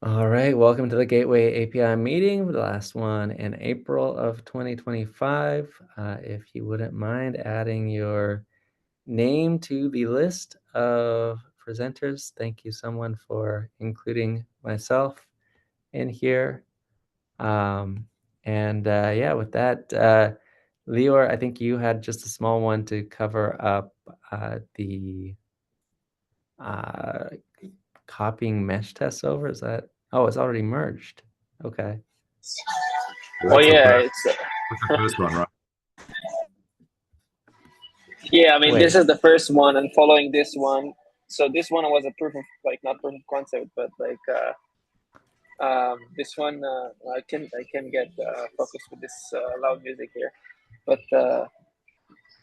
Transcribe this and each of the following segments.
All right, welcome to the Gateway API meeting, the last one in April of 2025. If you wouldn't mind adding your name to the list of presenters, thank you someone for including myself in here. Yeah, with that, Lior, I think you had just a small one to cover up the uh, copying mesh tests over. Is that? Oh, it's already merged. Okay. Oh yeah, That's the first one, right? yeah. I mean, this Wait. is the first one, and following this one. So this one was a proof of not proof of concept, but this one I can get focused with this loud music here, but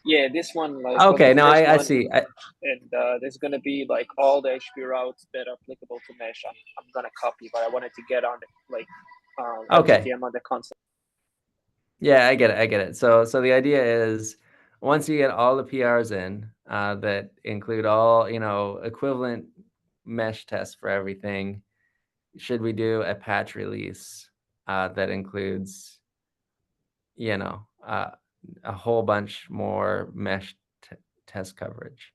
yeah, this one was Okay, the no, first I one, see. and there's gonna be all the HP routes that are applicable to mesh. I'm gonna copy, but I wanted to get on it Okay. FTTM on the concept. Yeah, I get it. I get it. So the idea is once you get all the PRs in that include all, equivalent mesh tests for everything, should we do a patch release that includes, a whole bunch more mesh test coverage?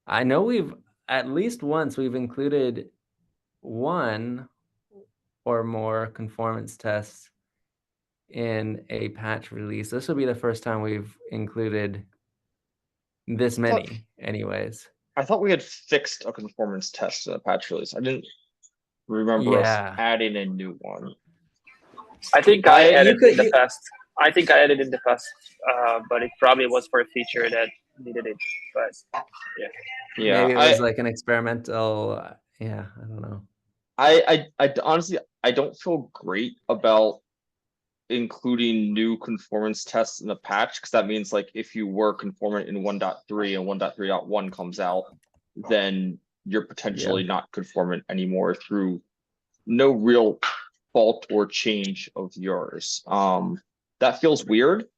I know at least once we've included one or more conformance tests in a patch release. This will be the first time we've included this many anyways. I thought we had fixed a conformance test in a patch release. I didn't remember us Yeah. adding a new one. I think I added in the you past. I think I added in the past, but it probably was for a feature that needed it. But yeah, maybe it was like an experimental, yeah, I don't know. I honestly I don't feel great about including new conformance tests in the patch, because that means if you were conformant in 1.3 and 1.3.1 comes out, then you're potentially not conformant anymore through no real fault or change of yours. That feels weird.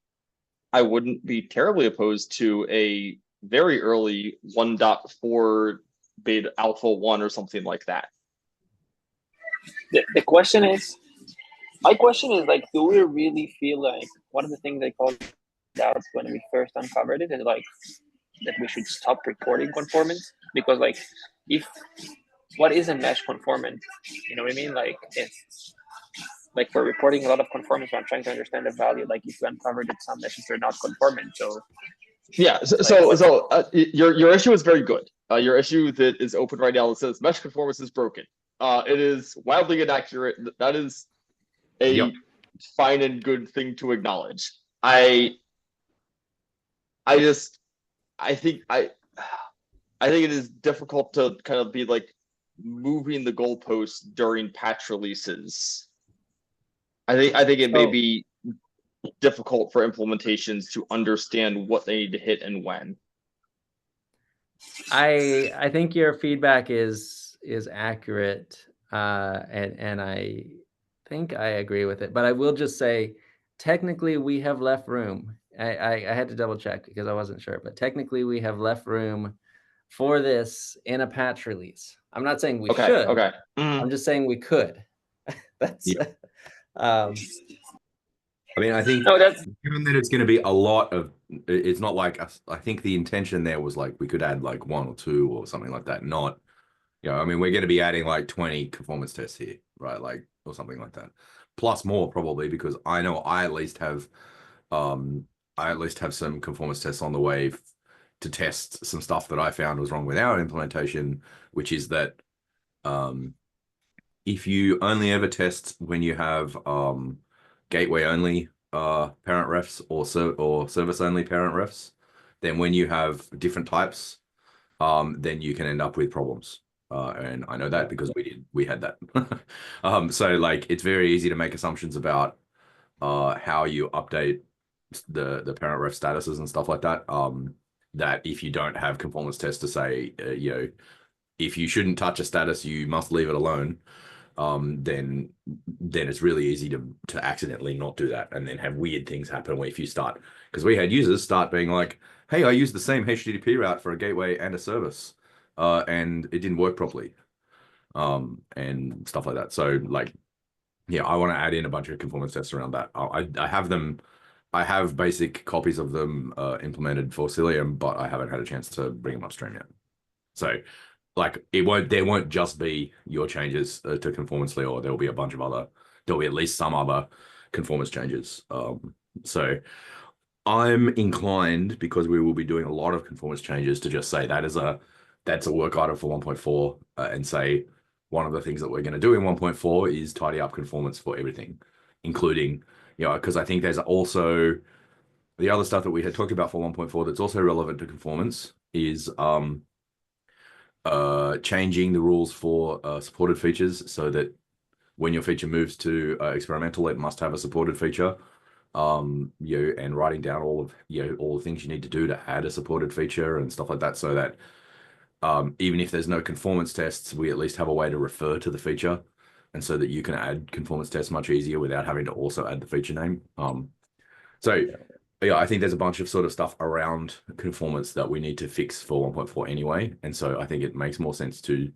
I wouldn't be terribly opposed to a very early 1.4 beta alpha 1 or something like that. the question is, my question is do we really feel like one of the things I called out when we first uncovered it is that we should stop reporting conformance? Because if what is a mesh conformant? You know what I mean? It's for reporting a lot of conformance, I'm trying to understand the value. If you uncovered that some meshes are not conformant, so yeah. Your issue is very good. Your issue that is open right now that says mesh conformance is broken. It is wildly inaccurate. That is a fine and good thing to acknowledge. I think it is difficult to kind of be moving the goalposts during patch releases. I think it may be difficult for implementations to understand what they need to hit and when. I think your feedback is accurate, and I think I agree with it. But I will just say, technically, we have left room. I had to double check because I wasn't sure, but technically, we have left room for this in a patch release. I'm not saying we should. Okay. I'm just saying we could. That's. I mean, I think given that it's going to be a lot of, it's not I think the intention there was we could add one or two or something like that. Not, I mean, we're going to be adding 20 conformance tests here, right? Or something like that. Plus more probably, because I know I at least have some conformance tests on the way to test some stuff that I found was wrong with our implementation, which is that if you only ever test when you have gateway only parent refs or service only parent refs, then when you have different types, then you can end up with problems. And I know that because we had that. So it's very easy to make assumptions about how you update the parent ref statuses and stuff like that. That if you don't have conformance tests to say, if you shouldn't touch a status, you must leave it alone. Then it's really easy to accidentally not do that and then have weird things happen where if you start, because we had users start being like, hey, I used the same HTTP route for a gateway and a service, and it didn't work properly. and stuff like that. So like, yeah, I want to add in a bunch of conformance tests around that. I have them. I have basic copies of them implemented for Cilium, but I haven't had a chance to bring them upstream yet. So like there won't just be your changes to conformance or there'll be a bunch of other, there'll be at least some other conformance changes. So I'm inclined, because we will be doing a lot of conformance changes, to just say that's a work item for 1.4 and say one of the things that we're going to do in 1.4 is tidy up conformance for everything, including, because I think there's also the other stuff that we had talked about for 1.4 that's also relevant to conformance is changing the rules for supported features so that when your feature moves to experimental, it must have a supported feature. And writing down all the things you need to do to add a supported feature and stuff like that, so that even if there's no conformance tests, we at least have a way to refer to the feature, and so that you can add conformance tests much easier without having to also add the feature name. So yeah, I think there's a bunch of sort of stuff around conformance that we need to fix for 1.4 anyway, and so I think it makes more sense to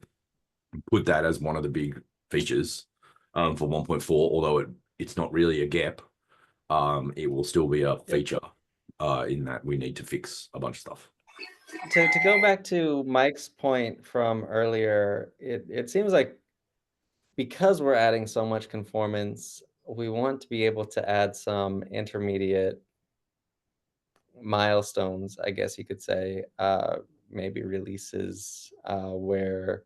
put that as one of the big features for 1.4, although it's not really a gap. It will still be a feature in that we need to fix a bunch of stuff. To go back to Mike's point from earlier, it seems like because we're adding so much conformance, we want to be able to add some intermediate milestones, I guess you could say, maybe releases where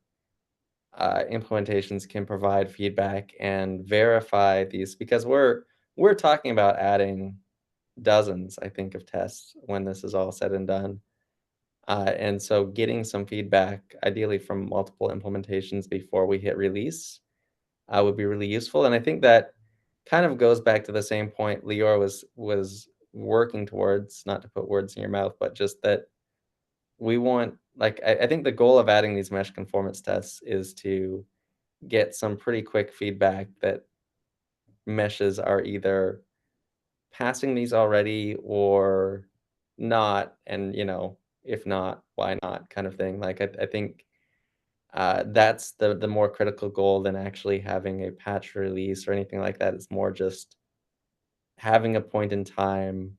implementations can provide feedback and verify these, because we're talking about adding dozens, I think, of tests when this is all said and done. And so getting some feedback, ideally from multiple implementations before we hit release, would be really useful. And I think that kind of goes back to the same point Lior was working towards, not to put words in your mouth, but just that we want, like, I think the goal of adding these mesh conformance tests is to get some pretty quick feedback that meshes are either passing these already or not, and if not, why not, kind of thing. Like I think that's the more critical goal than actually having a patch release or anything like that. It's more just having a point in time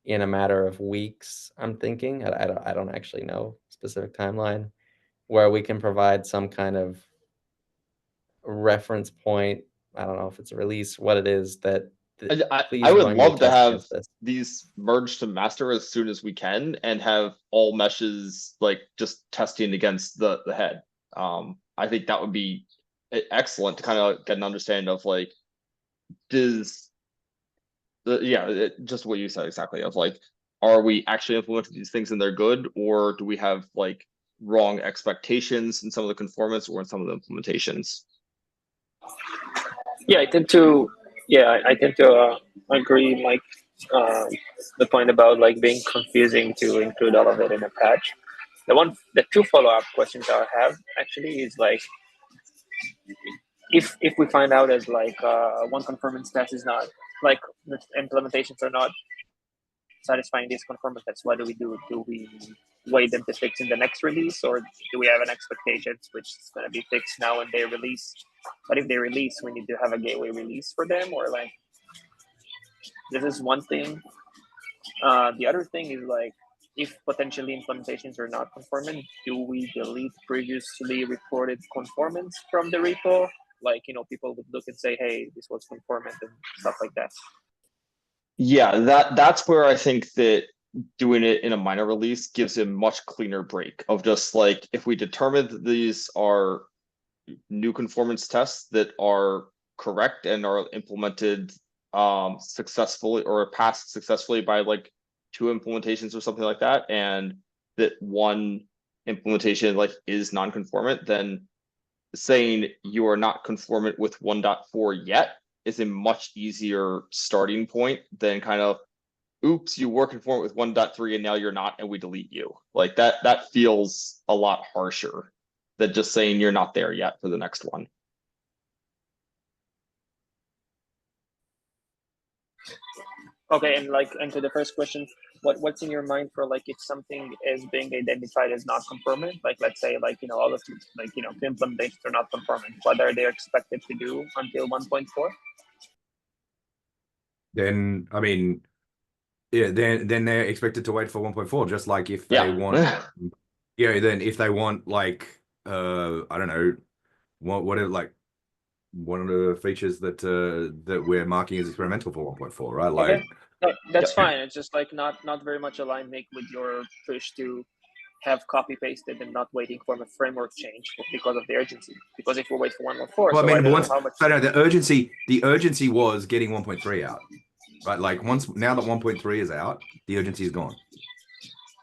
in a matter of weeks, I'm thinking. I don't actually know specific timeline, where we can provide some kind of reference point. I don't know if it's a release, what it is, that I please would run your love to test have against this. these merged to master as soon as we can and have all meshes like just testing against the head. I think that would be excellent to kind of get an understanding of like, does just what you said exactly, of like, are we actually implementing these things and they're good, or do we have like wrong expectations in some of the conformance or in some of the implementations? Yeah, I tend to agree, Mike. The point about like being confusing to include all of it in a patch. The two follow-up questions I have actually is like, if we find out as like one conformance test is not, like, the implementations are not satisfying these conformance tests, what do we do? Do we wait them to fix in the next release, or do we have an expectation which is going to be fixed now when they release? But if they release, we need to have a gateway release for them, or like, this is one thing. The other thing is like, if potentially implementations are not conformant, do we delete previously reported conformance from the repo? Like, people would look and say, hey, this was conformant and stuff like that. Yeah, that's where I think that doing it in a minor release gives a much cleaner break of just like, if we determine that these are new conformance tests that are correct and are implemented successfully or passed successfully by like 2 implementations or something like that, and that one implementation like is non-conformant, then saying you are not conformant with 1.4 yet is a much easier starting point than kind of, oops, you were conformant with 1.3 and now you're not, and we delete you. Like that feels a lot harsher than just saying you're not there yet for the next one. Okay, and to the first question, what's in your mind for like if something is being identified as not conformant, like let's say like all of like the implementations are not conformant, what are they expected to do until 1.4? Then I mean, yeah, then they're expected to wait for 1.4, just like if they want, then if they want like I don't know, what are like one of the features that that we're marking as experimental for 1.4, right? Like, Okay, no, that's fine. It's just like not very much aligned, Nick, with your push to have copy pasted and not waiting for a framework change because of the urgency. Because if we wait for 1.4, well, I so I mean, don't once know how much. so no, the urgency was getting 1.3 out, right? Like now that 1.3 is out, the urgency is gone,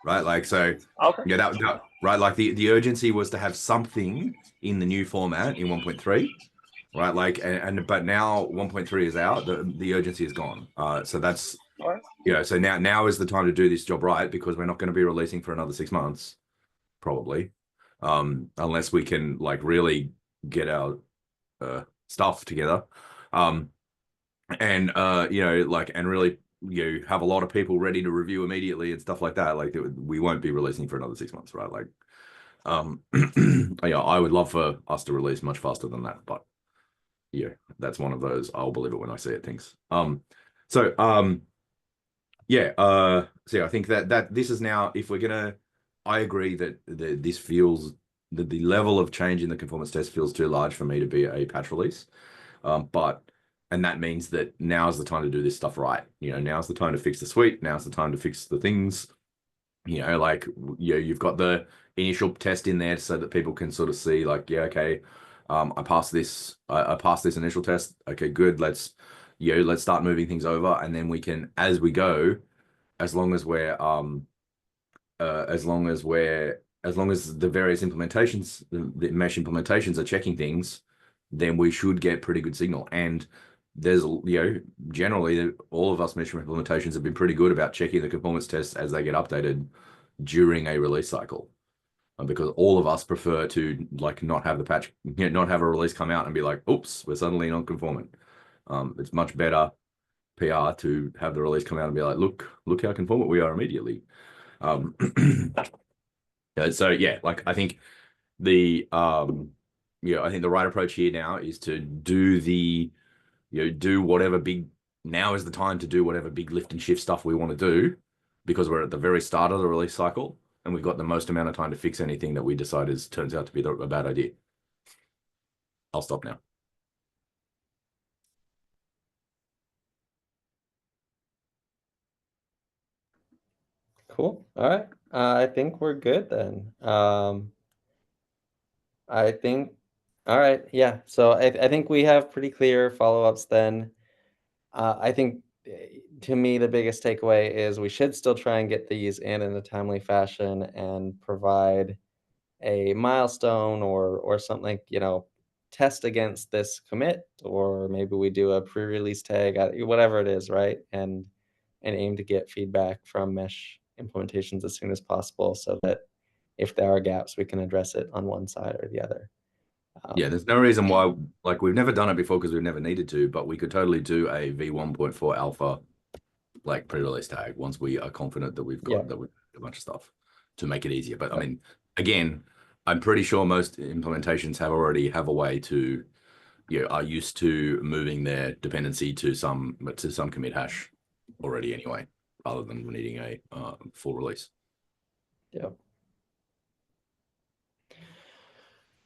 right? Like so, Okay. yeah, that right. Like the urgency was to have something in the new format in 1.3, right? Like but now 1.3 is out, the urgency is gone. So that's All right. so now is the time to do this job right, because we're not going to be releasing for another 6 months, probably, unless we can like really get our stuff together, and like and really have a lot of people ready to review immediately and stuff like that. Like we won't be releasing for another 6 months, right? Like, yeah, I would love for us to release much faster than that, but yeah, that's one of those I'll believe it when I see it things. So yeah, so yeah, I think that this is now, if we're gonna, I agree that this feels that the level of change in the conformance test feels too large for me to be a patch release. And that means that now's the time to do this stuff right. Now's the time to fix the suite. Now's the time to fix the things. Like you've got the initial test in there so that people can sort of see like, yeah, okay, I passed this. I passed this initial test. Okay, good. Let's start moving things over, and then we can, as we go, as long as the various implementations, the mesh implementations are checking things, then we should get pretty good signal. And there's generally all of us mesh implementations have been pretty good about checking the conformance tests as they get updated during a release cycle, because all of us prefer to like not have the patch, not have a release come out and be like, oops, we're suddenly non-conformant. It's much better PR to have the release come out and be like, look how conformant we are immediately. So yeah, like I think the right approach here now is to do whatever big, now is the time to do whatever big lift and shift stuff we want to do, because we're at the very start of the release cycle and we've got the most amount of time to fix anything that we decide turns out to be a bad idea. I'll stop now. Cool. All right. I think we're good then. I think, all right. Yeah. So I think we have pretty clear follow-ups then. I think to me, the biggest takeaway is we should still try and get these in a timely fashion and provide a milestone or something, test against this commit, or maybe we do a pre-release tag, whatever it is, right? And aim to get feedback from mesh implementations as soon as possible, so that if there are gaps, we can address it on one side or the other. Yeah, there's no reason why, like we've never done it before because we've never needed to, but we could totally do a v1.4 alpha like pre-release tag once we are confident that we've got a bunch of stuff to make it easier. But I mean, again, I'm pretty sure most implementations already have a way to, are used to moving their dependency to some commit hash already anyway, rather than needing a full release. Yeah.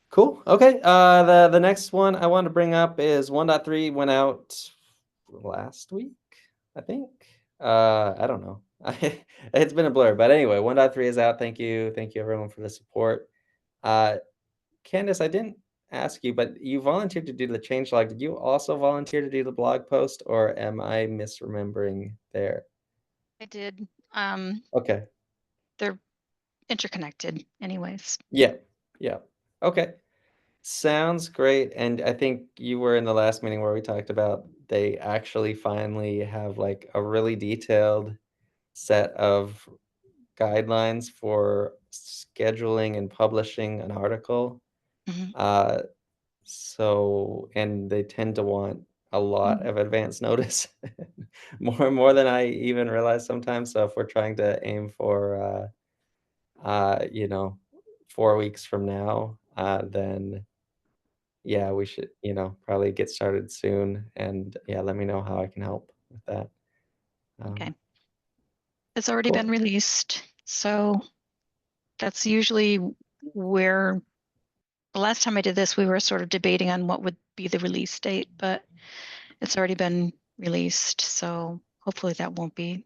Cool. Okay. The next one I want to bring up is 1.3 went out last week, I think. I don't know. It's been a blur, but anyway, 1.3 is out. Thank you everyone for the support. Candace, I didn't ask you, but you volunteered to do the changelog. Did you also volunteer to do the blog post, or am I misremembering there? I did. Okay. They're interconnected anyways. Yeah. Okay. Sounds great. And I think you were in the last meeting where we talked about they actually finally have like a really detailed set of guidelines for scheduling and publishing an article. Mhm. So, and they tend to want a lot of advance notice, more than I even realize sometimes. So if we're trying to aim for, 4 weeks from now, then yeah, we should, probably get started soon. And yeah, let me know how I can help with that. Okay. It's already cool. been released, so that's usually where the last time I did this, we were sort of debating on what would be the release date, but it's already been released, so hopefully that won't be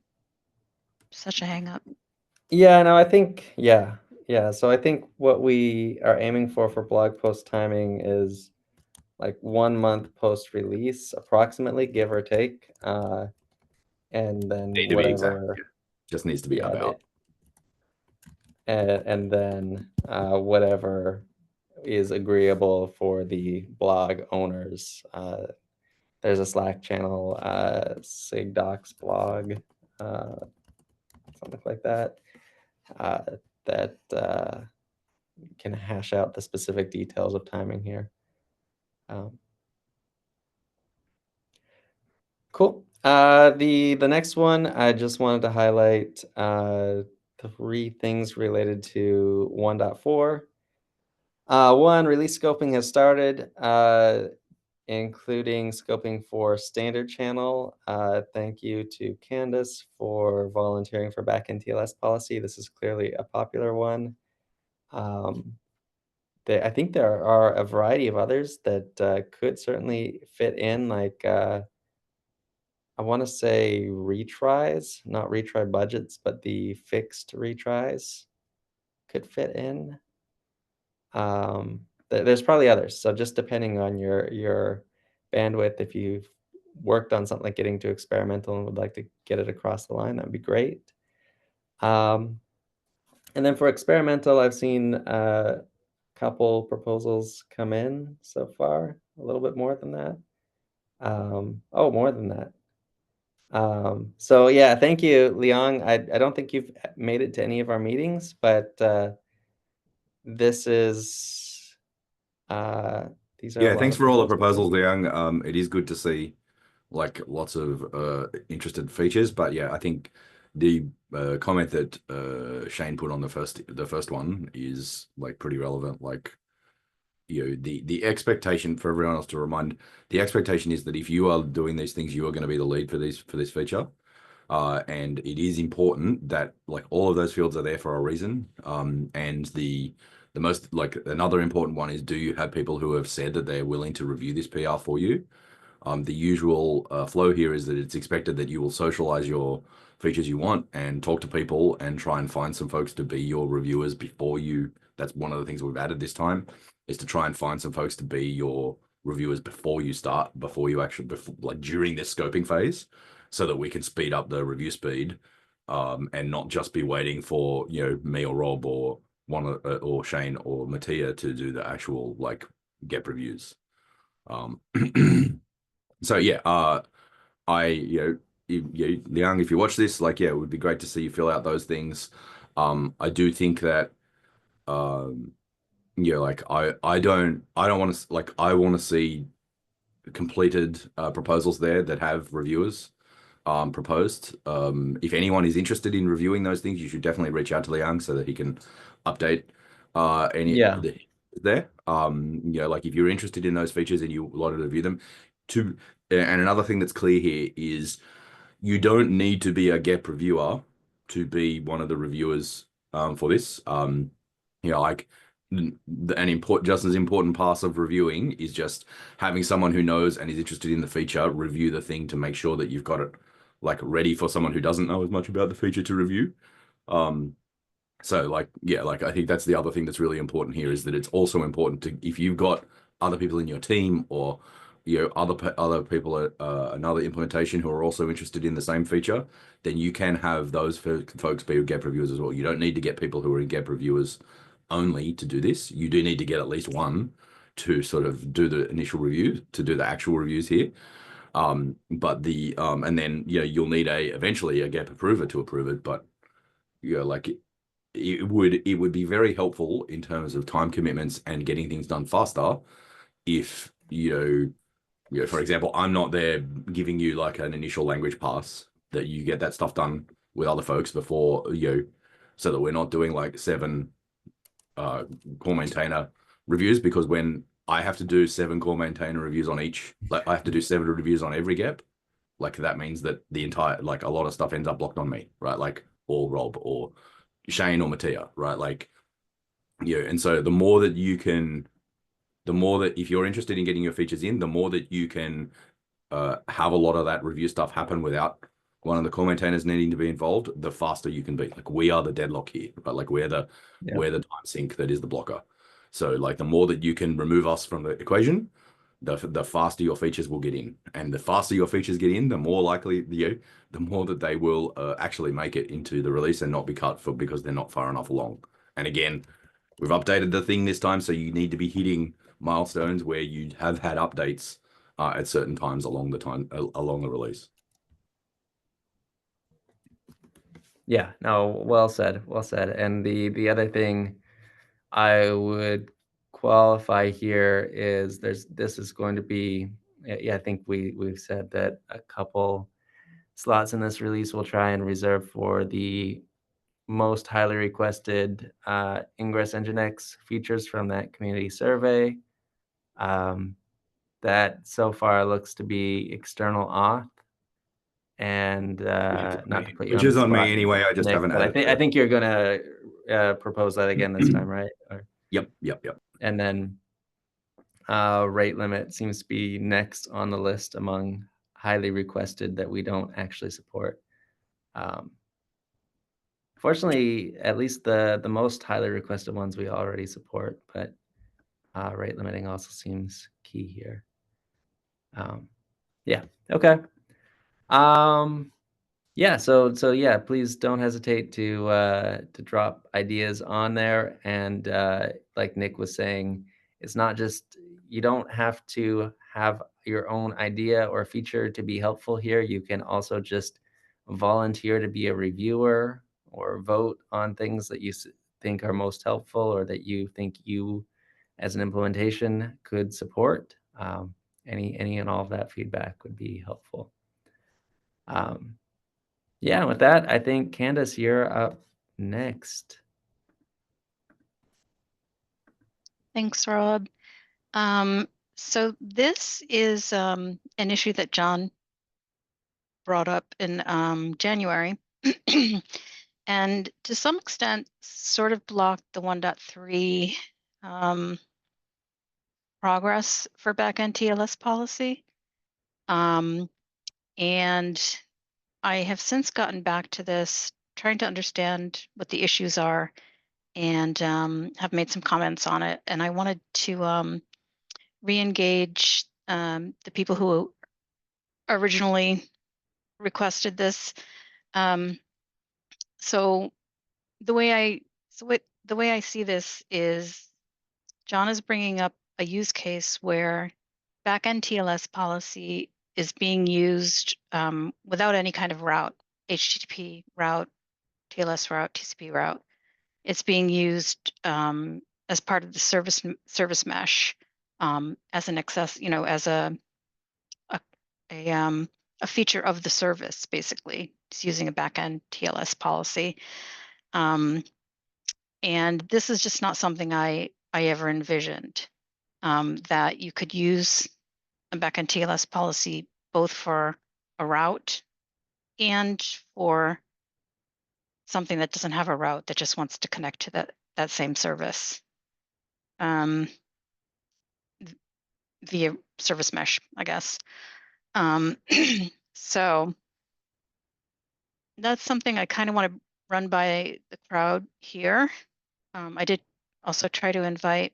such a hang up. Yeah, no, I think, yeah. So I think what we are aiming for blog post timing is like 1 month post release, approximately, give or take. And then Need to be exact. whatever, Yeah. Just needs to be about. and then whatever is agreeable for the blog owners. There's a Slack channel, SIG Docs blog, something like that, that can hash out the specific details of timing here. Cool. The next one, I just wanted to highlight 3 things related to 1.4. One, release scoping has started, including scoping for standard channel. Thank you to Candace for volunteering for backend TLS policy. This is clearly a popular one. I think there are a variety of others that could certainly fit in, like I want to say retries, not retry budgets, but the fixed retries could fit in. There's probably others. So just depending on your bandwidth, if you've worked on something like getting to experimental and would like to get it across the line, that'd be great. And then for experimental, I've seen a couple proposals come in so far, a little bit more than that. More than that. So yeah, thank you, Liang. I don't think you've made it to any of our meetings, but this is these are a Yeah, lot thanks of for all the proposals. proposals, Liang. It is good to see like lots of interested features, but yeah, I think the comment that Shane put on the first one is like pretty relevant. Like, the expectation for everyone else to remind, the expectation is that if you are doing these things, you are going to be the lead for this feature. And it is important that like all of those fields are there for a reason. And the most, like, another important one is, do you have people who have said that they're willing to review this PR for you? The usual flow here is that it's expected that you will socialize your features you want and talk to people and try and find some folks to be your reviewers before you. That's one of the things we've added this time, is to try and find some folks to be your reviewers before you start, like during this scoping phase, so that we can speed up the review speed, and not just be waiting for me or Rob or or Shane or Mattia to do the actual like get reviews. So yeah, Liang, if you watch this, like, yeah, it would be great to see you fill out those things. I do think that, like, I don't want to, like, I want to see completed proposals there that have reviewers proposed. If anyone is interested in reviewing those things, you should definitely reach out to Liang so that he can update any there. Like, if you're interested in those features and you want to review them, and another thing that's clear here is you don't need to be a GEP reviewer to be one of the reviewers for this. Like, just as important part of reviewing is just having someone who knows and is interested in the feature review the thing to make sure that you've got it like ready for someone who doesn't know as much about the feature to review. So like, yeah, like, I think that's the other thing that's really important here, is that it's also important to, if you've got other people in your team or other people at another implementation who are also interested in the same feature, then you can have those folks be GEP reviewers as well. You don't need to get people who are GEP reviewers only to do this. You do need to get at least one to sort of do the initial review, to do the actual reviews here. But and then you'll need eventually a GEP approver to approve it. But like, it would be very helpful in terms of time commitments and getting things done faster if You know, for example, I'm not there giving you like an initial language pass that you get that stuff done with other folks before you, so that we're not doing like 7 core maintainer reviews, because when I have to do 7 core maintainer reviews on each, like I have to do 7 reviews on every gap, like that means that the entire, like a lot of stuff ends up blocked on me, right? Like, or Rob or Shane or Mattia, right? Like, yeah. And so the more that you can, the more that if you're interested in getting your features in, the more that you can have a lot of that review stuff happen without one of the core maintainers needing to be involved, the faster you can be. Like, we are the deadlock here, but like we're the time sink that is the blocker. So like the more that you can remove us from the equation, the faster your features will get in, and the faster your features get in, the more likely the more that they will actually make it into the release and not be cut for because they're not far enough along. And again, we've updated the thing this time, so you need to be hitting milestones where you have had updates at certain times along the release. Yeah, no, well said, well said. And the other thing I would qualify here is this is going to be, yeah, I think we've said that a couple slots in this release we'll try and reserve for the most highly requested Ingress Nginx features from that community survey. That so far looks to be external auth, and not to put you Which on is the on spot, me anyway. I just Nick, haven't but had I think you're gonna propose that again this time, right? Yep. And then rate limit seems to be next on the list among highly requested that we don't actually support. Fortunately, at least the most highly requested ones we already support, but rate limiting also seems key here. Yeah. Okay. Yeah. So yeah, please don't hesitate to drop ideas on there. And like Nick was saying, it's not just, you don't have to have your own idea or feature to be helpful here. You can also just volunteer to be a reviewer or vote on things that you think are most helpful or that you think you as an implementation could support. Any and all of that feedback would be helpful. Yeah, with that, I think Candace, you're up next. Thanks, Rob. So this is an issue that John brought up in January, and to some extent sort of blocked the 1.3 progress for backend TLS policy. And I have since gotten back to this, trying to understand what the issues are, and have made some comments on it. And I wanted to re-engage the people who originally requested this. So the way I see this is John is bringing up a use case where backend TLS policy is being used without any kind of route, HTTP route, TLS route, TCP route. It's being used as part of the service mesh as an access, as a feature of the service. Basically, it's using a backend TLS policy, and this is just not something I ever envisioned, that you could use a backend TLS policy both for a route and for something that doesn't have a route, that just wants to connect to that same service via service mesh, I guess. So that's something I kind of want to run by the crowd here. I did also try to invite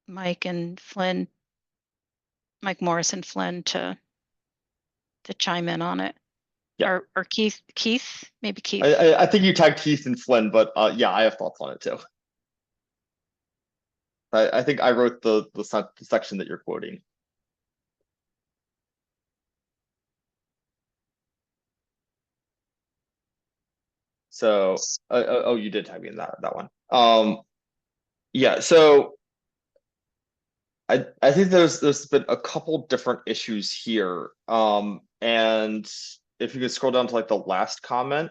Mike and Flynn, Mike Morris and Flynn to chime in on it. Yeah. Or Keith, maybe Keith. I think you tagged Keith and Flynn, but yeah, I have thoughts on it too. I think I wrote the section that you're quoting. So, oh, you did tag me in that one. Yeah. So I think there's been a couple different issues here. And if you could scroll down to like the last comment,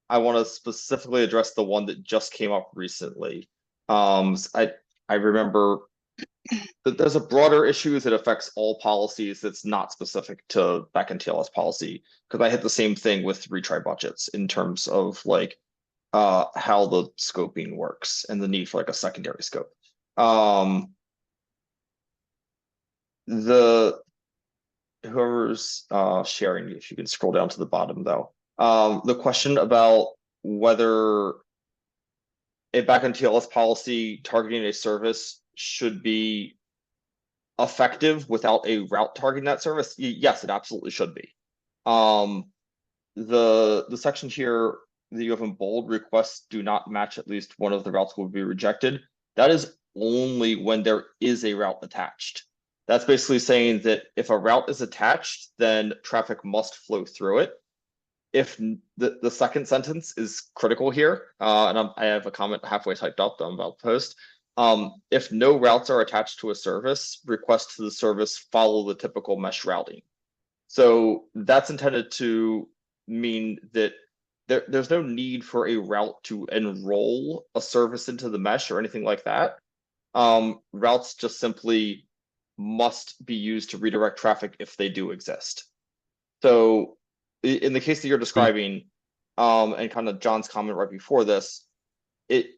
I want to specifically address the one that just came up recently. I remember that there's a broader issue that affects all policies that's not specific to backend TLS policy, because I hit the same thing with retry budgets in terms of like how the scoping works and the need for like a secondary scope. The whoever's sharing, if you can scroll down to the bottom though, the question about whether a backend TLS policy targeting a service should be effective without a route targeting that service. Yes, it absolutely should be. The section here that you have in bold, requests do not match at least one of the routes will be rejected. That is only when there is a route attached. That's basically saying that if a route is attached, then traffic must flow through it. If the second sentence is critical here, and I have a comment halfway typed up that I'm about to post. If no routes are attached to a service, requests to the service follow the typical mesh routing. So that's intended to mean that there's no need for a route to enroll a service into the mesh or anything like that. Routes just simply must be used to redirect traffic if they do exist. So in the case that you're describing, and kind of John's comment right before this, the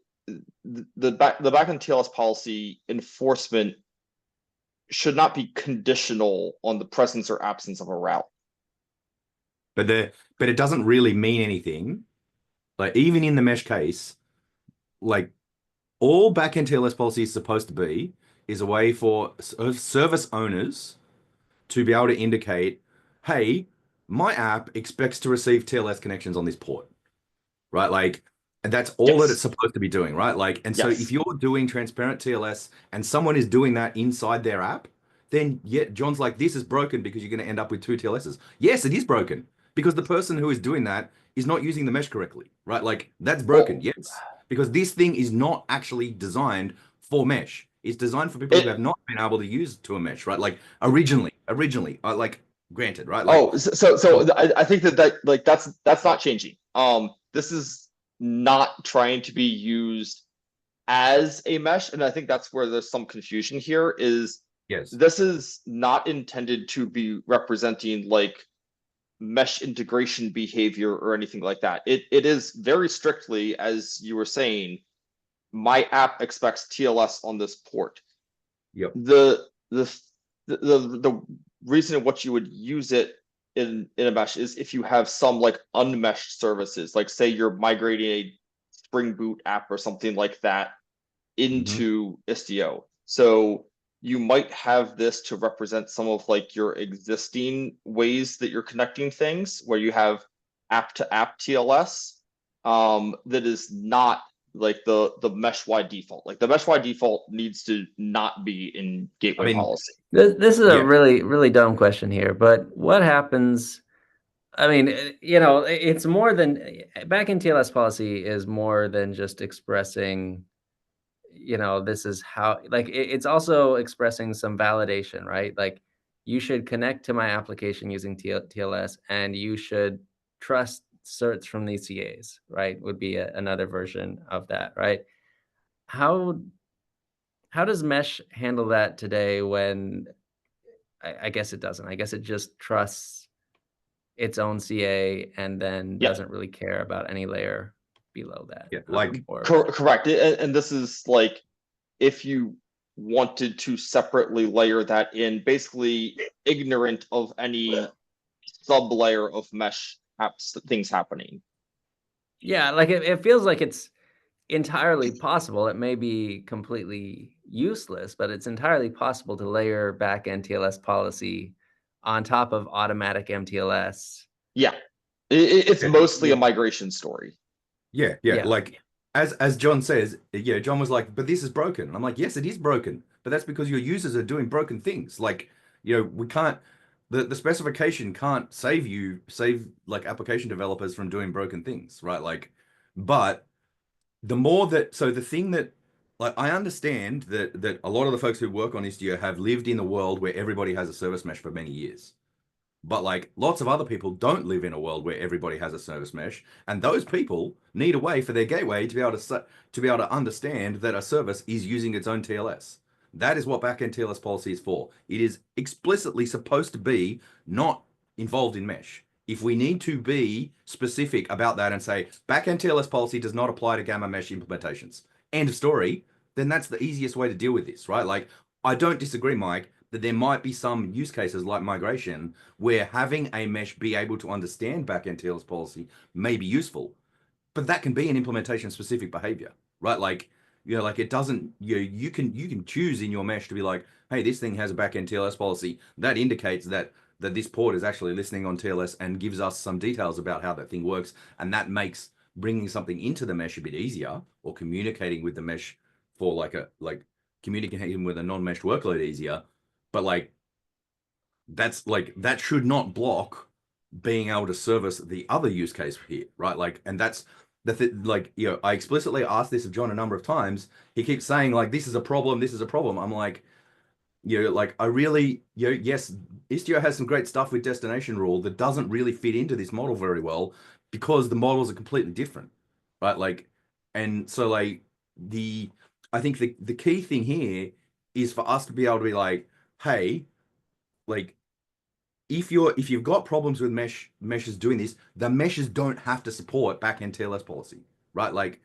backend TLS policy enforcement should not be conditional on the presence or absence of a route. But it doesn't really mean anything. Like even in the mesh case, like all backend TLS policy is supposed to be is a way for service owners to be able to indicate, hey, my app expects to receive TLS connections on this port, right? Like, and that's all that it's supposed to be doing, right? Like, and so if you're doing transparent TLS and someone is doing that inside their app, then yeah, John's like, this is broken because you're going to end up with two TLSs. Yes, it is broken because the person who is doing that is not using the mesh correctly, right? Like that's broken, yes, because this thing is not actually designed for mesh. It's designed for people who have not been able to use to a mesh, right? Like originally, like granted, right? Like, so I think that like that's not changing. This is not trying to be used as a mesh, and I think that's where there's some confusion here. Is yes, this is not intended to be representing like mesh integration behavior or anything like that. It is very strictly, as you were saying, my app expects TLS on this port. Yep. The reason in which you would use it in a mesh is if you have some like unmeshed services, like say you're migrating a Spring Boot app or something like that into Istio. So you might have this to represent some of like your existing ways that you're connecting things, where you have app to app TLS that is not like the mesh wide default. Like the mesh wide default needs to not be in gateway policy. This is a really dumb question here, but what happens? I mean, it's more than backend TLS policy is more than just expressing, this is how, like, it's also expressing some validation, right? Like you should connect to my application using TLS and you should trust certs from these CAs, right? Would be another version of that, right? How does Mesh handle that today when I guess it doesn't? I guess it just trusts its own CA and then doesn't really care about any layer below that. Yeah, like correct. And this is like if you wanted to separately layer that in, basically ignorant of any sub layer of mesh apps things happening. Yeah, like it feels like it's entirely possible. It may be completely useless, but it's entirely possible to layer backend TLS policy on top of automatic MTLS. Yeah, it's mostly a migration story. Yeah. Like as John says, John was like, but this is broken. And I'm like, yes, it is broken, but that's because your users are doing broken things. Like, we can't. The specification can't save like application developers from doing broken things, right? Like, but the more that, so the thing that like I understand that a lot of the folks who work on Istio have lived in a world where everybody has a service mesh for many years. But like lots of other people don't live in a world where everybody has a service mesh, and those people need a way for their gateway to be able to understand that a service is using its own TLS. That is what backend TLS policy is for. It is explicitly supposed to be not involved in mesh. If we need to be specific about that and say backend TLS policy does not apply to gamma mesh implementations, end of story, then that's the easiest way to deal with this, right? Like I don't disagree, Mike, that there might be some use cases like migration where having a mesh be able to understand backend TLS policy may be useful, but that can be an implementation specific behavior, right? Like, like it doesn't, you can choose in your mesh to be like, hey, this thing has a backend TLS policy that indicates that this port is actually listening on TLS and gives us some details about how that thing works, and that makes bringing something into the mesh a bit easier, or communicating with the mesh for like communicating with a non-meshed workload easier. But like that should not block being able to service the other use case here, right? Like, and that's like, I explicitly asked this of John a number of times. He keeps saying like, this is a problem, this is a problem. I'm like, like I really, yes, Istio has some great stuff with destination rule that doesn't really fit into this model very well because the models are completely different, right? Like, and so like I think the key thing here is for us to be able to be like, hey, like if you've got problems with meshes doing this, the meshes don't have to support backend TLS policy, right? Like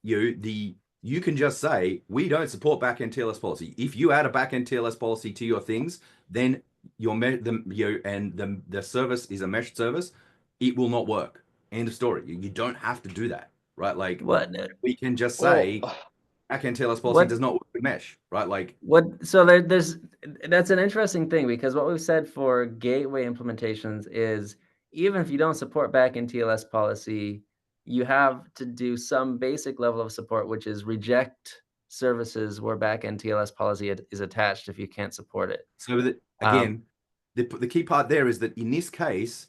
you can just say we don't support backend TLS policy. If you add a backend TLS policy to your things, then the service is a meshed service, it will not work. End of story. You don't have to do that, right? Like What we can just Well, say backend TLS policy what does not work with mesh, right? Like so there's that's an interesting thing, because what we've said for gateway implementations is even if you don't support backend TLS policy, you have to do some basic level of support, which is reject services where backend TLS policy is attached if you can't support it. so that Um, again, the key part there is that in this case,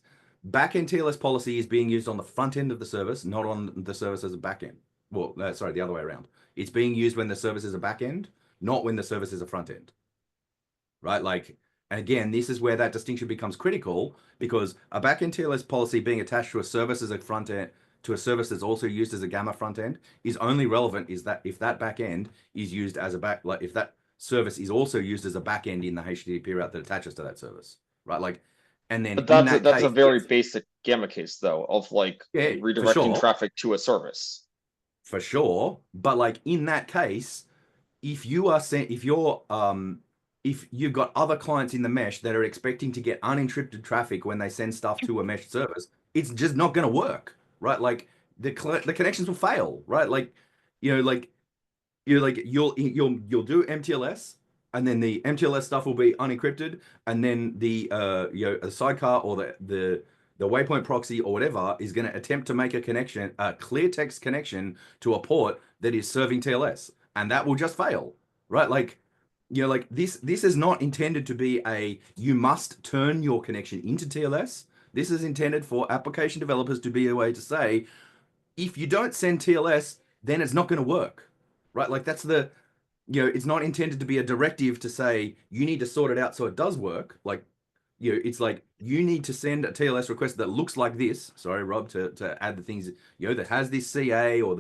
backend TLS policy is being used on the front end of the service, not on the service as a backend. Well, sorry, the other way around. It's being used when the service is a backend, not when the service is a front end. Right? Like, and again, this is where that distinction becomes critical, because a backend TLS policy being attached to a service as a front end, to a service that's also used as a gamma front end, is only relevant is that if that back end is used as like if that service is also used as a back end in the HTTP route that attaches to that service, right? Like, and then but in that's that a case, very yes, basic gamma case though, of like yeah, for redirecting sure, traffic to a service. for sure. But like in that case, if you are if you've got other clients in the mesh that are expecting to get unencrypted traffic when they send stuff to a mesh service, it's just not going to work, right? Like the connections will fail, right? Like like you'll do MTLS, and then the MTLS stuff will be unencrypted, and then the a sidecar or the waypoint proxy or whatever is going to attempt to make a connection, a clear text connection to a port that is serving TLS, and that will just fail, right? Like like this is not intended to be a you must turn your connection into TLS. This is intended for application developers to be a way to say, if you don't send TLS, then it's not going to work, right? Like that's it's not intended to be a directive to say you need to sort it out so it does work. Like, it's like you need to send a TLS request that looks like this. Sorry, Rob, to add the things, that has this CA or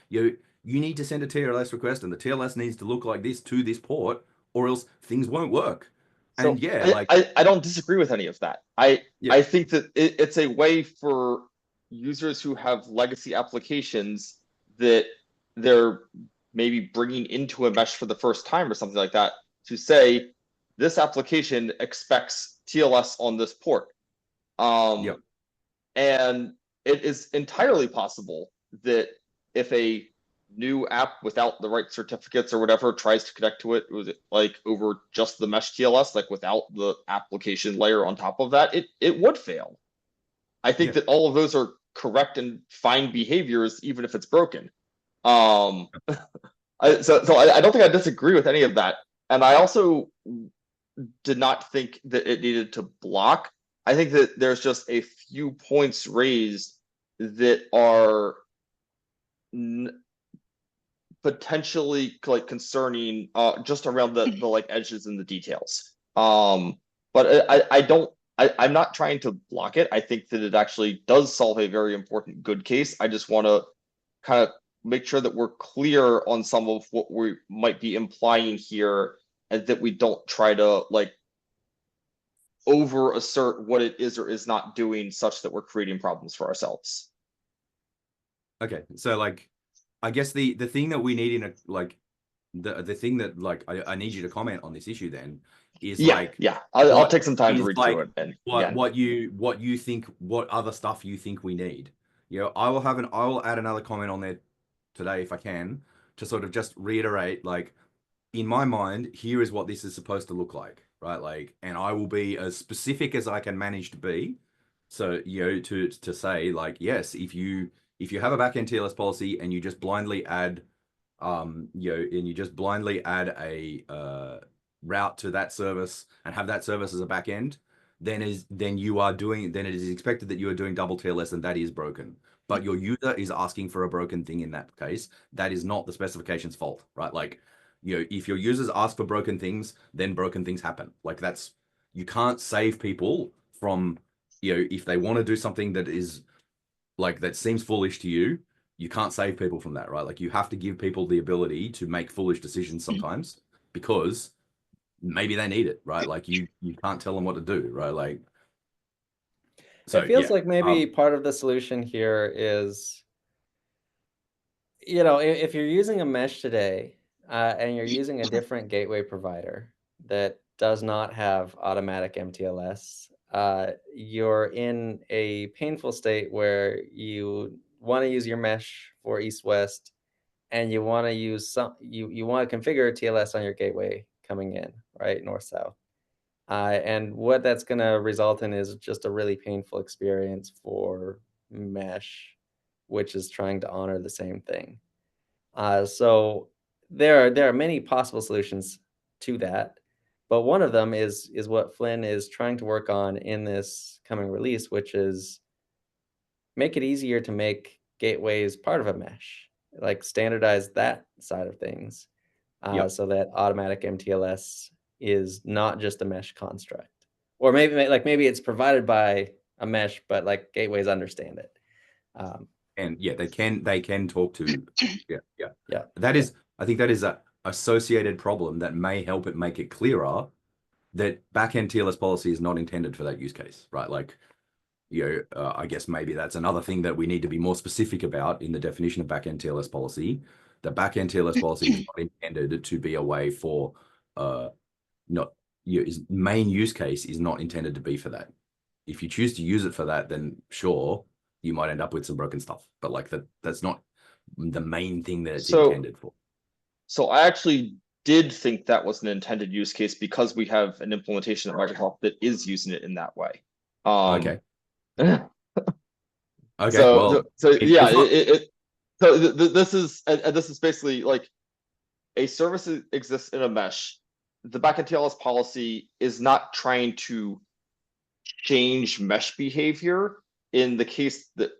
you need to send a TLS request and the TLS needs to look like this to this port, or else things won't work. So And yeah, I don't disagree with any of that. I think that it's a way for users who have legacy applications that they're maybe bringing into a mesh for the first time or something like that to say this application expects TLS on this port. Yep. And it is entirely possible that if a new app without the right certificates or whatever tries to connect to it with like over just the mesh TLS, like without the application layer on top of that, it would fail. I think that all of those are correct and fine behaviors, even if it's broken. So I don't think I disagree with any of that. And I also did not think that it needed to block. I think that there's just a few points raised that are potentially like concerning just around the like edges and the details. But I'm not trying to block it. I think that it actually does solve a very important good case. I just want to kind of make sure that we're clear on some of what we might be implying here, and that we don't try to like over assert what it is or is not doing, such that we're creating problems for ourselves. Okay, so like, I guess the thing that we need in a like the thing that like I need you to comment on this issue then is like I'll take some time to is read like through it. And what you think, what other stuff you think we need. You know, I will add another comment on there today if I can, to sort of just reiterate, like, in my mind, here is what this is supposed to look like, right? Like, and I will be as specific as I can manage to be. So, you know, to say like, yes, if you have a backend TLS policy and you just blindly add you know, and you just blindly add a route to that service and have that service as a backend, then it is expected that you are doing double TLS, and that is broken. But your user is asking for a broken thing in that case. That is not the specification's fault, right? Like, you know, if your users ask for broken things, then broken things happen. Like, that's, you can't save people from, you know, if they want to do something that is like, that seems foolish to you, you can't save people from that, right? Like, you have to give people the ability to make foolish decisions sometimes, because maybe they need it, right? Like, you can't tell them what to do, right? Like, so it feels yeah, like maybe part of the solution here is, you know, if you're using a mesh today and you're using a different gateway provider that does not have automatic MTLS, you're in a painful state where you want to use your mesh for east-west, and you want to use you want to configure TLS on your gateway coming in, right, north-south. And what that's going to result in is just a really painful experience for mesh, which is trying to honor the same thing. So there are many possible solutions to that, but one of them is what Flynn is trying to work on in this coming release, which is make it easier to make gateways part of a mesh, like standardize that side of things, so that automatic MTLS is not just a mesh construct, or maybe it's provided by a mesh, but like gateways understand it. and yeah, they can talk to Yeah. That is, I think that is a associated problem that may help it make it clearer that backend TLS policy is not intended for that use case, right? Like, you know, I guess maybe that's another thing that we need to be more specific about in the definition of backend TLS policy. The backend TLS policy is not intended to be a way for, not, his main use case is not intended to be for that. If you choose to use it for that, then sure, you might end up with some broken stuff. But like that's not the main thing that it's intended for. So I actually did think that was an intended use case, because we have an implementation at Microsoft that is using it in that way. Okay. Okay. So yeah, this is basically like a service that exists in a mesh. The backend TLS policy is not trying to change mesh behavior. In the case that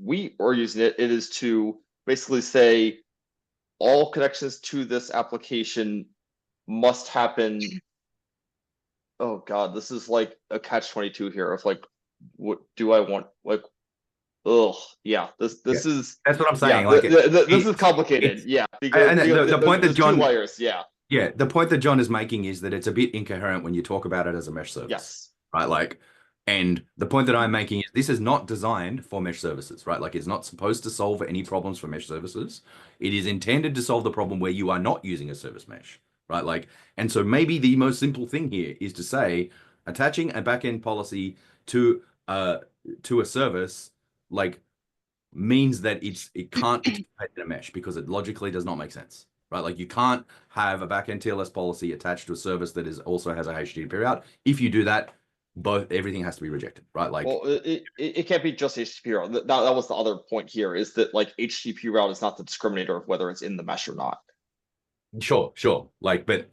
we are using it, it is to basically say all connections to this application must happen. Oh God, this is like a catch-22 here of like, what do I want? Like, yeah, this is, that's what I'm saying. Yeah, like this is complicated. Yeah, because the point that John, 2 layers. Yeah, the point that John is making is that it's a bit incoherent when you talk about it as a mesh service. Yes. Right. Like, and the point that I'm making is this is not designed for mesh services, right? Like, it's not supposed to solve any problems for mesh services. It is intended to solve the problem where you are not using a service mesh, right? Like, and so maybe the most simple thing here is to say attaching a backend policy to a service, like, means that it can't participate in a mesh, because it logically does not make sense, right? Like, you can't have a backend TLS policy attached to a service that is also has a HTTP route. If you do that, everything has to be rejected, right? Like, well, it can't be just HTTP route. That was the other point here, is that like HTTP route is not the discriminator of whether it's in the mesh or not. Sure. Like, but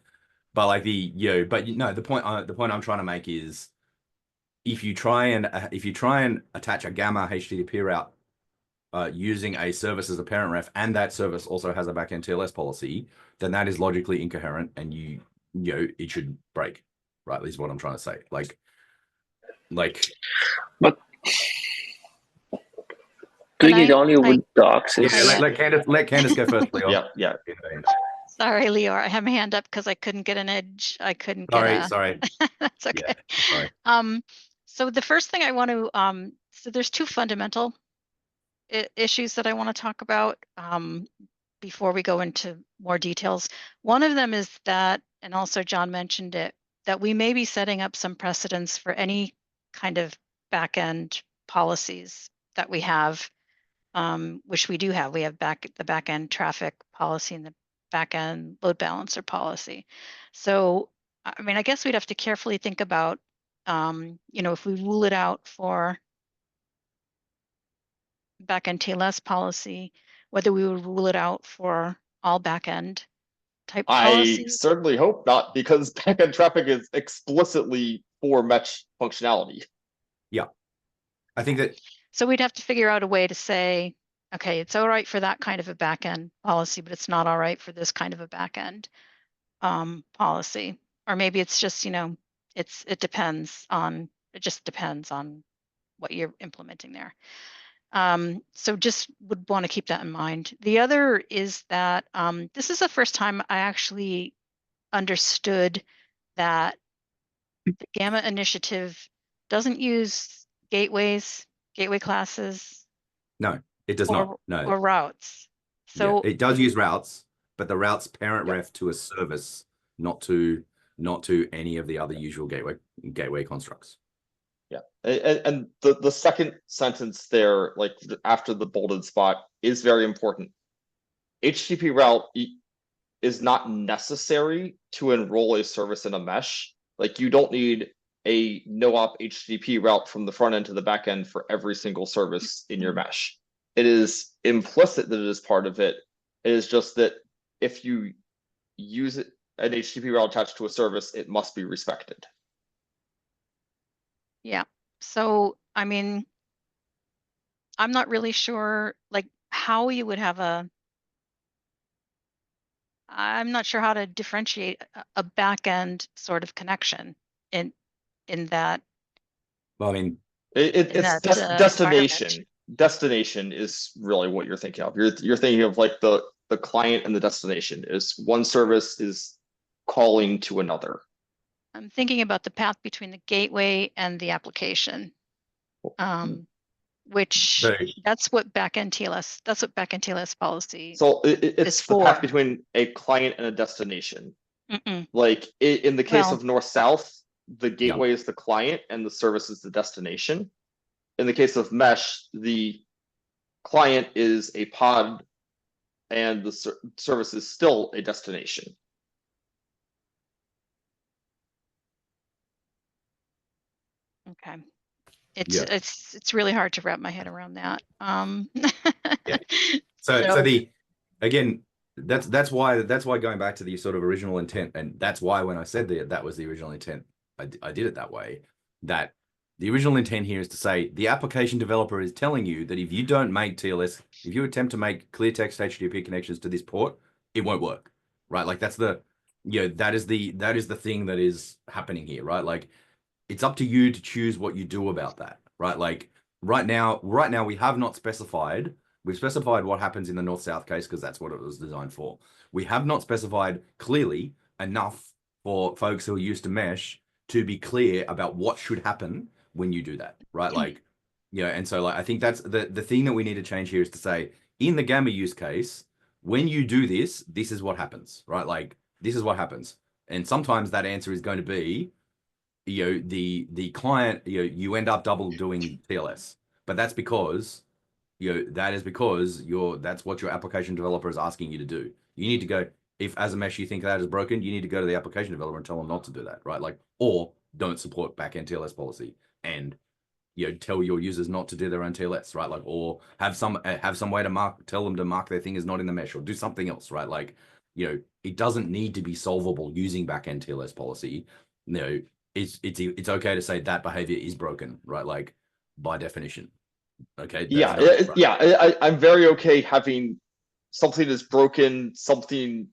like the point I'm trying to make is, if you try and attach a gamma HTTP route using a service as a parent ref, and that service also has a backend TLS policy, then that is logically incoherent, and you know it should break. Right, is what I'm trying to say. Like. But doing it only with docs Yeah, is. let Candace go first, Leo. Yeah. Sorry, Leor, I have my hand up because I couldn't get an edge. I couldn't get a. Sorry. That's okay. Yeah, sorry. So the first thing I want to, so there's two fundamental issues that I want to talk about before we go into more details. One of them is that, and also John mentioned it, that we may be setting up some precedents for any kind of back-end policies that we have, which we do have. We have the back-end traffic policy and the back-end load balancer policy. So, I mean, I guess we'd have to carefully think about, if we rule it out for back-end TLS policy, whether we would rule it out for all back-end type I policies. certainly hope not, because backend traffic is explicitly for mesh functionality. Yeah, I think that. So we'd have to figure out a way to say, okay, it's all right for that kind of a back-end policy, but it's not all right for this kind of a back-end policy. Or maybe it's just, it just depends on what you're implementing there. So just would want to keep that in mind. The other is that this is the first time I actually understood that the Gamma initiative doesn't use gateway classes. No, it does not. No. Or routes. So yeah, it does use routes, but the routes parent ref to a service, not to any of the other usual gateway constructs. Yeah, and the second sentence there, like after the bolded spot, is very important. HTTP route is not necessary to enroll a service in a mesh. Like, you don't need a no-op HTTP route from the front end to the back end for every single service in your mesh. It is implicit that it is part of it. It is just that if you use an HTTP route attached to a service, it must be respected. Yeah. So, I mean, I'm not really sure, like, how you would have I'm not sure how to differentiate a back-end sort of connection in that. Well, I mean, it's destination. Destination is really what you're thinking of. You're thinking of like the client and the destination is one service is calling to another. I'm thinking about the path between the gateway and the application, which that's what backend TLS policy. So it's the path between a client and a destination. Like in the case of north-south, the gateway is the client and the service is the destination. In the case of mesh, the client is a pod and the service is still a destination. Okay. It's really hard to wrap my head around that. Yeah. So the again, that's why going back to the sort of original intent, and that's why when I said that was the original intent, I did it that way. That the original intent here is to say the application developer is telling you that if you don't make TLS, if you attempt to make clear text HTTP connections to this port, it won't work, right? Like that's the, that is the thing that is happening here, right? Like it's up to you to choose what you do about that, right? Like right now we have not specified. We've specified what happens in the north-south case because that's what it was designed for. We have not specified clearly enough for folks who are used to mesh to be clear about what should happen when you do that, right? Like, and so like I think that's the thing that we need to change here is to say in the Gamma use case, when you do this, this is what happens, right? Like this is what happens, and sometimes that answer is going to be, the client, you end up double doing TLS, but that's because that's what your application developer is asking you to do. You need to go, if as a mesh you think that is broken, you need to go to the application developer and tell them not to do that, right? Like, or don't support backend TLS policy and tell your users not to do their own TLS, right? Like, or have some way to tell them to mark their thing as not in the mesh or do something else, right? Like, it doesn't need to be solvable using backend TLS policy. It's okay to say that behavior is broken, right? Like by definition. Okay. Yeah, That's done, right? I'm very okay having something that's broken, something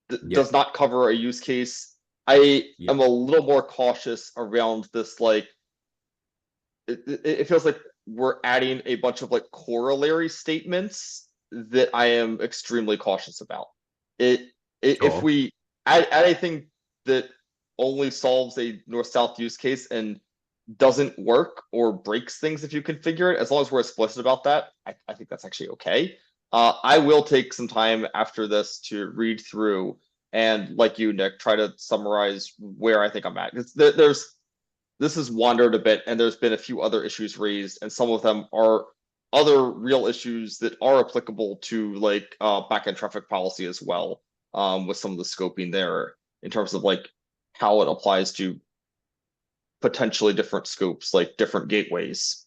that Yeah. does not cover a use case. I Yeah. am a little more cautious around this, like it feels like we're adding a bunch of like corollary statements that I am extremely cautious about. If Sure. we add anything that only solves a north-south use case and doesn't work or breaks things if you configure it, as long as we're explicit about that, I think that's actually okay. I will take some time after this to read through and, like you, Nick, try to summarize where I think I'm at. This has wandered a bit, and there's been a few other issues raised, and some of them are other real issues that are applicable to like backend traffic policy as well, with some of the scoping there in terms of like how it applies to potentially different scopes, like different gateways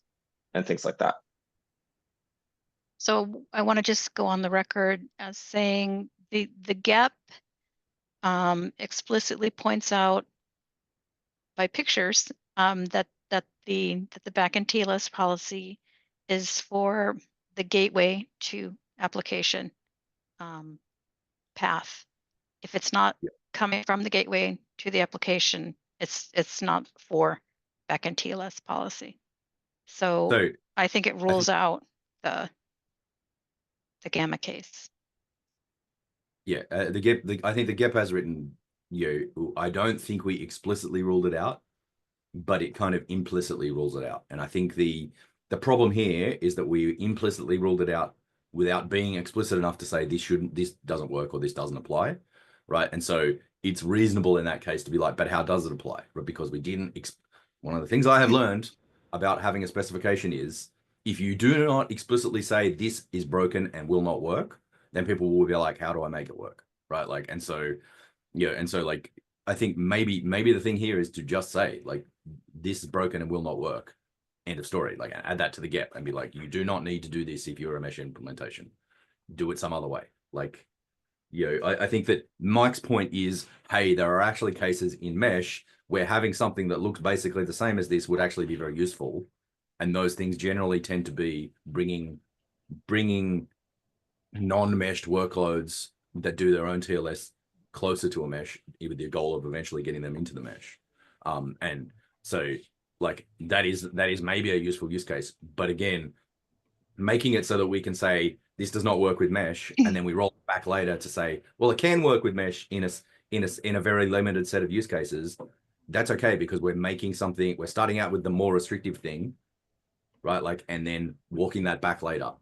and things like that. So I want to just go on the record as saying the gap explicitly points out by pictures that the backend TLS policy is for the gateway to application path. If it's not Yeah. coming from the gateway to the application, it's not for backend TLS policy. So So I think it I rules think, out the gamma case. yeah, I think the GEP has written, I don't think we explicitly ruled it out, but it kind of implicitly rules it out. And I think the problem here is that we implicitly ruled it out without being explicit enough to say this doesn't work or this doesn't apply, right? And so it's reasonable in that case to be like, but how does it apply? Right? Because we didn't. One of the things I have learned about having a specification is if you do not explicitly say this is broken and will not work, then people will be like, how do I make it work, right? Like, and so like I think maybe the thing here is to just say like this is broken and will not work. End of story. Like add that to the gap and be like, you do not need to do this if you're a mesh implementation. Do it some other way. Like, I think that Mike's point is, hey, there are actually cases in mesh where having something that looks basically the same as this would actually be very useful. And those things generally tend to be bringing non-meshed workloads that do their own TLS closer to a mesh with the goal of eventually getting them into the mesh. And so like that is maybe a useful use case. But again, making it so that we can say this does not work with mesh, and then we roll it back later to say, well, it can work with mesh in a very limited set of use cases. That's okay because we're starting out with the more restrictive thing, right? Like, and then walking that back later.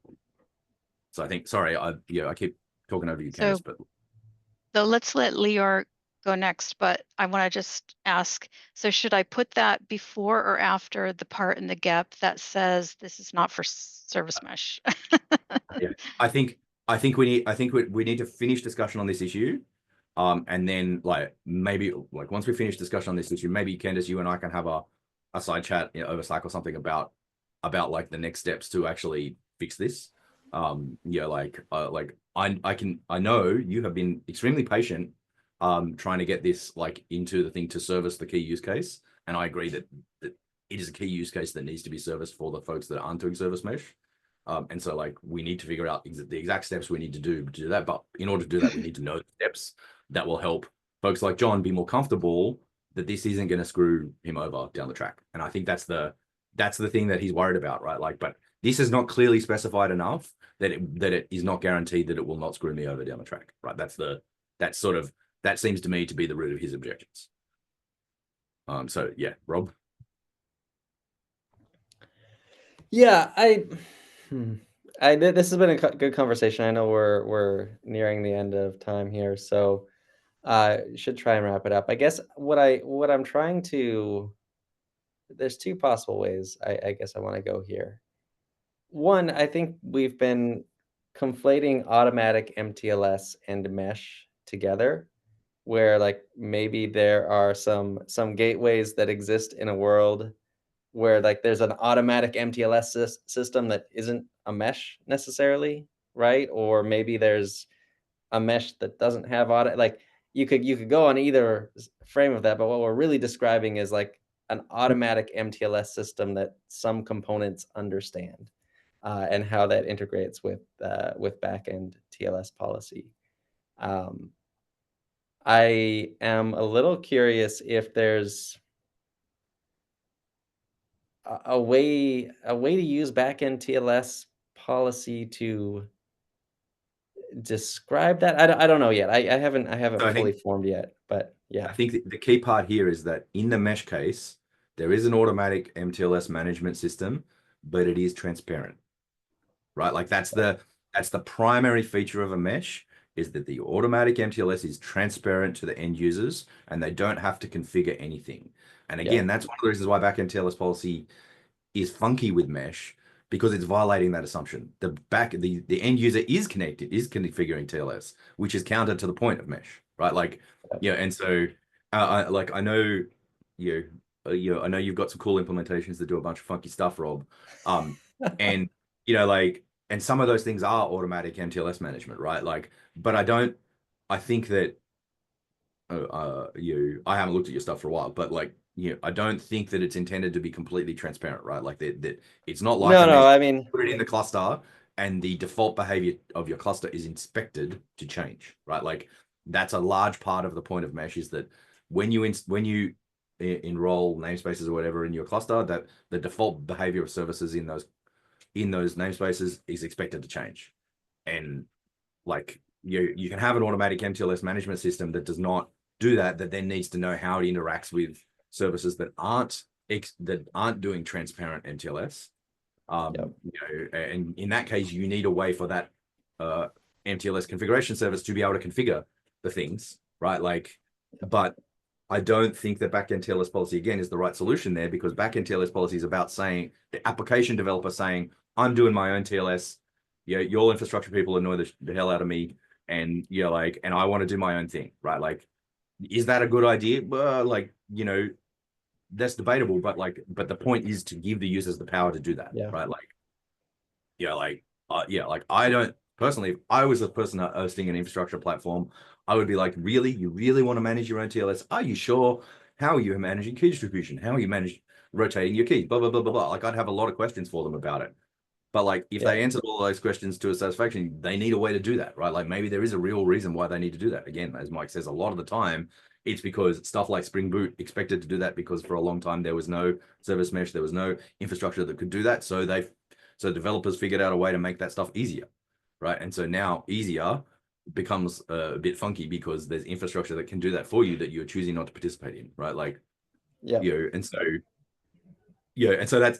So I think, sorry, I keep talking over you, Candice, but So let's let Lior go next, but I want to just ask, so should I put that before or after the part in the gap that says this is not for service mesh? yeah, I think we need to finish discussion on this issue. And then like maybe like once we finish discussion on this issue, maybe Candice, you and I can have a side chat over Slack or something about like the next steps to actually fix this. Like I know you have been extremely patient trying to get this like into the thing to service the key use case. And I agree that it is a key use case that needs to be serviced for the folks that aren't doing service mesh. And so like we need to figure out the exact steps we need to do that. But in order to do that, we need to know the steps that will help folks like John be more comfortable that this isn't going to screw him over down the track. And I think that's the thing that he's worried about, right? Like, but this is not clearly specified enough that it is not guaranteed that it will not screw me over down the track, right? That seems to me to be the root of his objections. So yeah, Rob. Yeah, this has been a good conversation. I know we're nearing the end of time here, so should try and wrap it up. I guess what I'm trying to, there's two possible ways I guess I want to go here. One, I think we've been conflating automatic MTLS and mesh together, where like maybe there are some gateways that exist in a world where like there's an automatic MTLS system that isn't a mesh necessarily, right? Or maybe there's a mesh that doesn't have auto, like you could go on either frame of that, but what we're really describing is like an automatic MTLS system that some components understand. and how that integrates with backend TLS policy. I am a little curious if there's a way to use backend TLS policy to describe that. I don't know yet. I haven't So I fully think- formed yet, but yeah. I think the key part here is that in the mesh case, there is an automatic MTLS management system, but it is transparent, right? Like that's the primary feature of a mesh, is that the automatic MTLS is transparent to the end users and they don't have to configure anything. And again, that's one of the reasons why backend TLS policy is funky with mesh, because it's violating that assumption. The end user is configuring TLS, which is counter to the point of mesh, right? Like, yeah, and so I know I know you've got some cool implementations that do a bunch of funky stuff, Rob. And like, and some of those things are automatic MTLS management, right? Like, but I think that I haven't looked at your stuff for a while, but like, I don't think that it's intended to be completely transparent, right? Like that it's not like no, I mean, put it in the cluster and the default behavior of your cluster is inspected to change, right? Like that's a large part of the point of mesh, is that when you enroll namespaces or whatever in your cluster, that the default behavior of services in those namespaces is expected to change. And like you can have an automatic MTLS management system that does not do that, that then needs to know how it interacts with services that aren't doing transparent MTLS. And in that case, you need a way for that MTLS configuration service to be able to configure the things, right? Like, but I don't think that backend TLS policy again is the right solution there, because backend TLS policy is about saying the application developer saying, I'm doing my own TLS. Your infrastructure people annoy the hell out of me, and and I want to do my own thing, right? Like, is that a good idea? Well, like, that's debatable, but the point is to give the users the power to do that, right? Like, I don't personally, if I was the person hosting an infrastructure platform, I would be like, really, you really want to manage your own TLS? Are you sure? How are you managing key distribution? How are you managing rotating your keys? Blah blah blah blah blah. Like, I'd have a lot of questions for them about it. But like, if they answered all those questions to a satisfaction, they need a way to do that, right? Like, maybe there is a real reason why they need to do that. Again, as Mike says, a lot of the time, it's because stuff like Spring Boot expected to do that, because for a long time there was no service mesh, there was no infrastructure that could do that. So developers figured out a way to make that stuff easier, right? And so now easier becomes a bit funky, because there's infrastructure that can do that for you that you're choosing not to participate in, right? Like, and so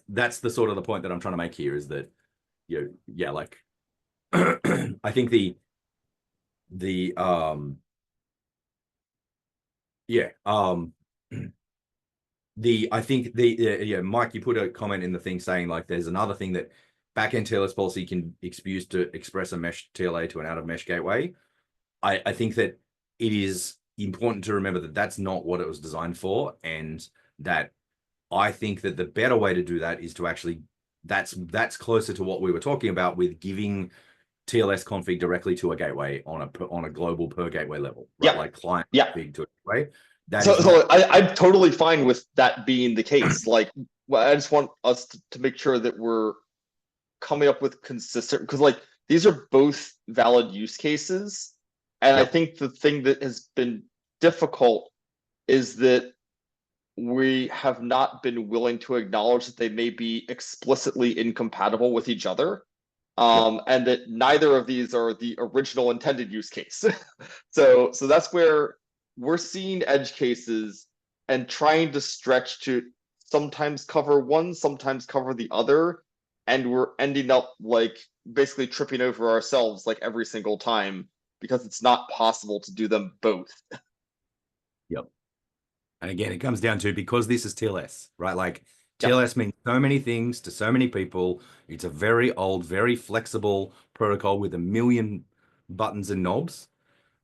that's the sort of the point that I'm trying to make here, is that like I think Mike, you put a comment in the thing saying like there's another thing that backend TLS policy can use to express a mesh TLA to an out of mesh gateway. I think that it is important to remember that that's not what it was designed for, and that I think that the better way to do that is to actually, that's closer to what we were talking about with giving TLS config directly to a gateway on a global per gateway level, right? Like client config to a gateway. I'm totally fine with that being the case. Like, I just want us to make sure that we're coming up with consistent, because like these are both valid use cases. And I think the thing that has been difficult is that we have not been willing to acknowledge that they may be explicitly incompatible with each other. And that neither of these are the original intended use case. So that's where we're seeing edge cases and trying to stretch to sometimes cover one, sometimes cover the other. And we're ending up like basically tripping over ourselves like every single time, because it's not possible to do them both. And again, it comes down to, because this is TLS, right? Like, TLS means so many things to so many people. It's a very old, very flexible protocol with a million buttons and knobs.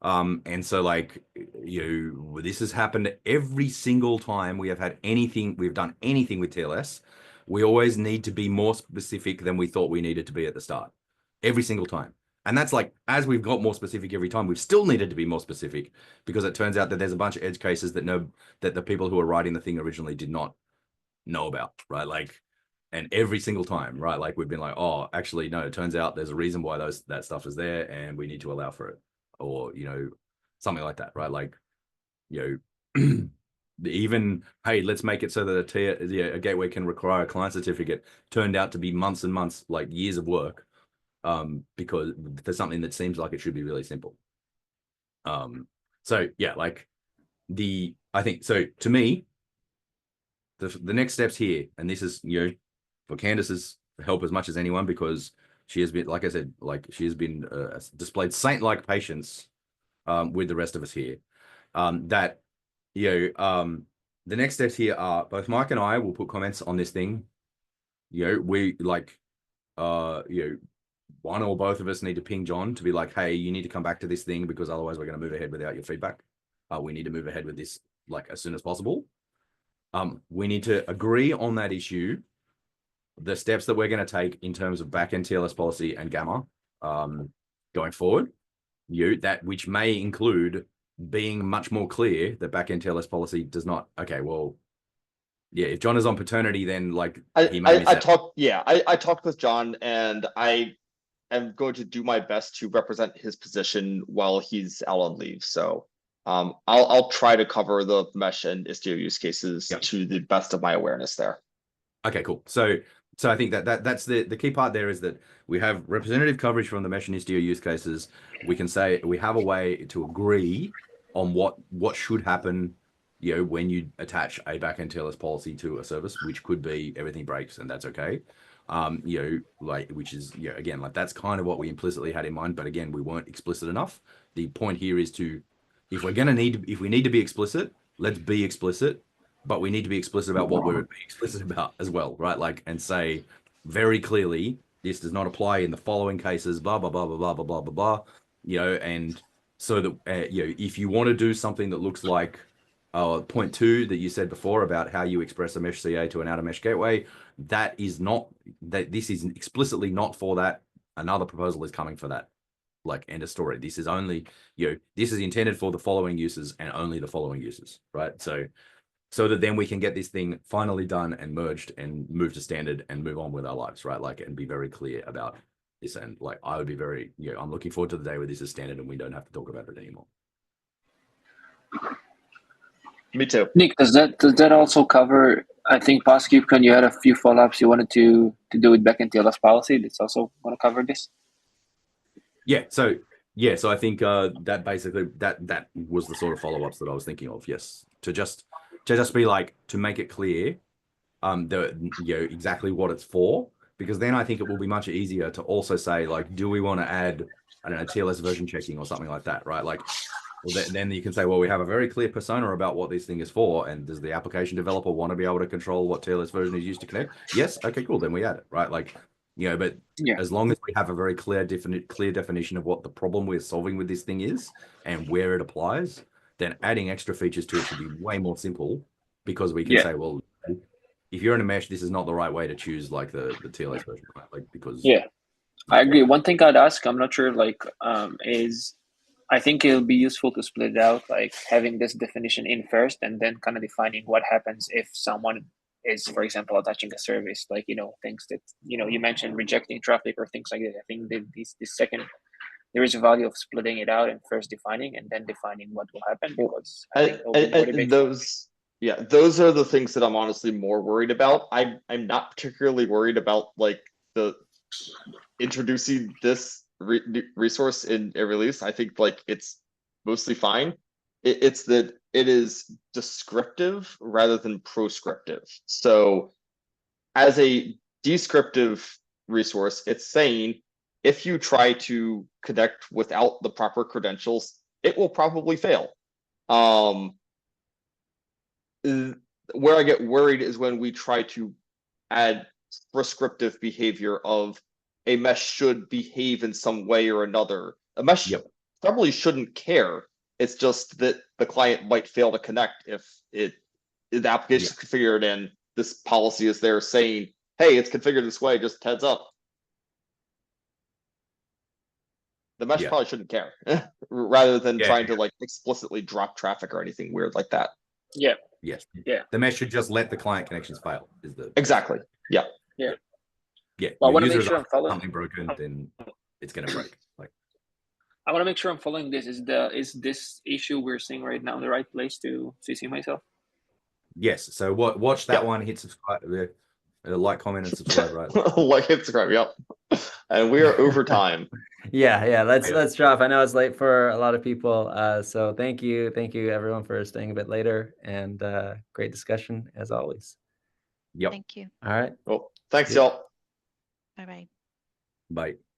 And so like, this has happened every single time we've done anything with TLS. We always need to be more specific than we thought we needed to be at the start, every single time. And that's like, as we've got more specific every time, we've still needed to be more specific, because it turns out that there's a bunch of edge cases that the people who are writing the thing originally did not know about, right? Like, And every single time, right? Like we've been like, oh, actually, no, it turns out there's a reason why that stuff is there and we need to allow for it. Or, something like that, right? Like, even, hey, let's make it so that a gateway can require a client certificate turned out to be months and months, like years of work, because there's something that seems like it should be really simple. So yeah, like I think, so to me, the next steps here, and this is, for Candace's help as much as anyone, because she has been, like I said, like she has been displayed saint-like patience with the rest of us here. The next steps here are both Mike and I will put comments on this thing. We like, one or both of us need to ping John to be like, hey, you need to come back to this thing because otherwise we're going to move ahead without your feedback. We need to move ahead with this like as soon as possible. We need to agree on that issue, the steps that we're going to take in terms of backend TLS policy and Gamma going forward, that which may include being much more clear that backend TLS policy does not. Okay, well, yeah, if John is on paternity, then like I talked with John, and I am going to do my best to represent his position while he's out on leave. So I'll try to cover the mesh and Istio use cases to the best of my awareness there. Okay, cool. So I think that's the key part there, is that we have representative coverage from the mesh and Istio use cases. We can say we have a way to agree on what should happen, when you attach a backend TLS policy to a service, which could be everything breaks and that's okay. Which is, again, like that's kind of what we implicitly had in mind, but again, we weren't explicit enough. The point here is if we need to be explicit, let's be explicit, but we need to be explicit about what we're being explicit about as well, right? Like, and say very clearly, this does not apply in the following cases, blah, blah, blah, blah, blah, blah, blah, blah, and so that, if you want to do something that looks like point 2 that you said before about how you express a mesh CA to an outer mesh gateway, this is explicitly not for that. Another proposal is coming for that. Like, end of story. This is only, this is intended for the following uses and only the following uses, right? So that then we can get this thing finally done and merged and move to standard and move on with our lives, right? Like, and be very clear about this. And like, I would be very, I'm looking forward to the day where this is standard and we don't have to talk about it anymore. Me too. Nick, does that also cover, I think, POSCUPCon, you had a few follow-ups you wanted to do with backend TLS policy. That's also going to cover this? Yeah, so I think that basically that was the sort of follow-ups that I was thinking of. Yes, to just be like, to make it clear, exactly what it's for, because then I think it will be much easier to also say, like, do we want to add, I don't know, TLS version checking or something like that, right? Like, well, then you can say, well, we have a very clear persona about what this thing is for, and does the application developer want to be able to control what TLS version is used to connect? Yes, okay, cool, then we add it, right? Like, but as long as we have a very clear definition of what the problem we're solving with this thing is and where it applies, then adding extra features to it should be way more simple, because we can say, well, if you're in a mesh, this is not the right way to choose like the TLS version, right? Like, because I agree. One thing I'd ask, I'm not sure, like, is I think it'll be useful to split it out, like having this definition in first and then kind of defining what happens if someone is, for example, attaching a service, like, things that, you mentioned rejecting traffic or things like that. I think that this second, there is a value of splitting it out and first defining and then defining what will happen, because those are the things that I'm honestly more worried about. I'm not particularly worried about like the introducing this resource in a release. I think like it's mostly fine. It's that it is descriptive rather than proscriptive. So as a descriptive resource, it's saying if you try to connect without the proper credentials, it will probably fail. Where I get worried is when we try to add prescriptive behavior of a mesh should behave in some way or another. A mesh probably shouldn't care. It's just that the client might fail to connect if the application is configured and this policy is there saying, hey, it's configured this way, just heads up. The mesh probably shouldn't care, rather than trying to like explicitly drop traffic or anything weird like that. Yes. The mesh should just let the client connections fail. Exactly. Yeah. Yeah. Yeah, Well, I your want to make user is sure I'm asking for following. something broken, then it's gonna break. Like, I want to make sure I'm following this. Is this issue we're seeing right now in the right place to see myself? yes. So watch that Yep. one. Hit subscribe. Like, comment, and subscribe. Right. Like, hit subscribe. Yep. And we are over time. Yeah, let's Yeah. drop. I know it's late for a lot of people. So thank you everyone for staying a bit later, and great discussion as always. Yep. Thank you. All right. Well, thanks, See ya. y'all. Bye bye. Bye.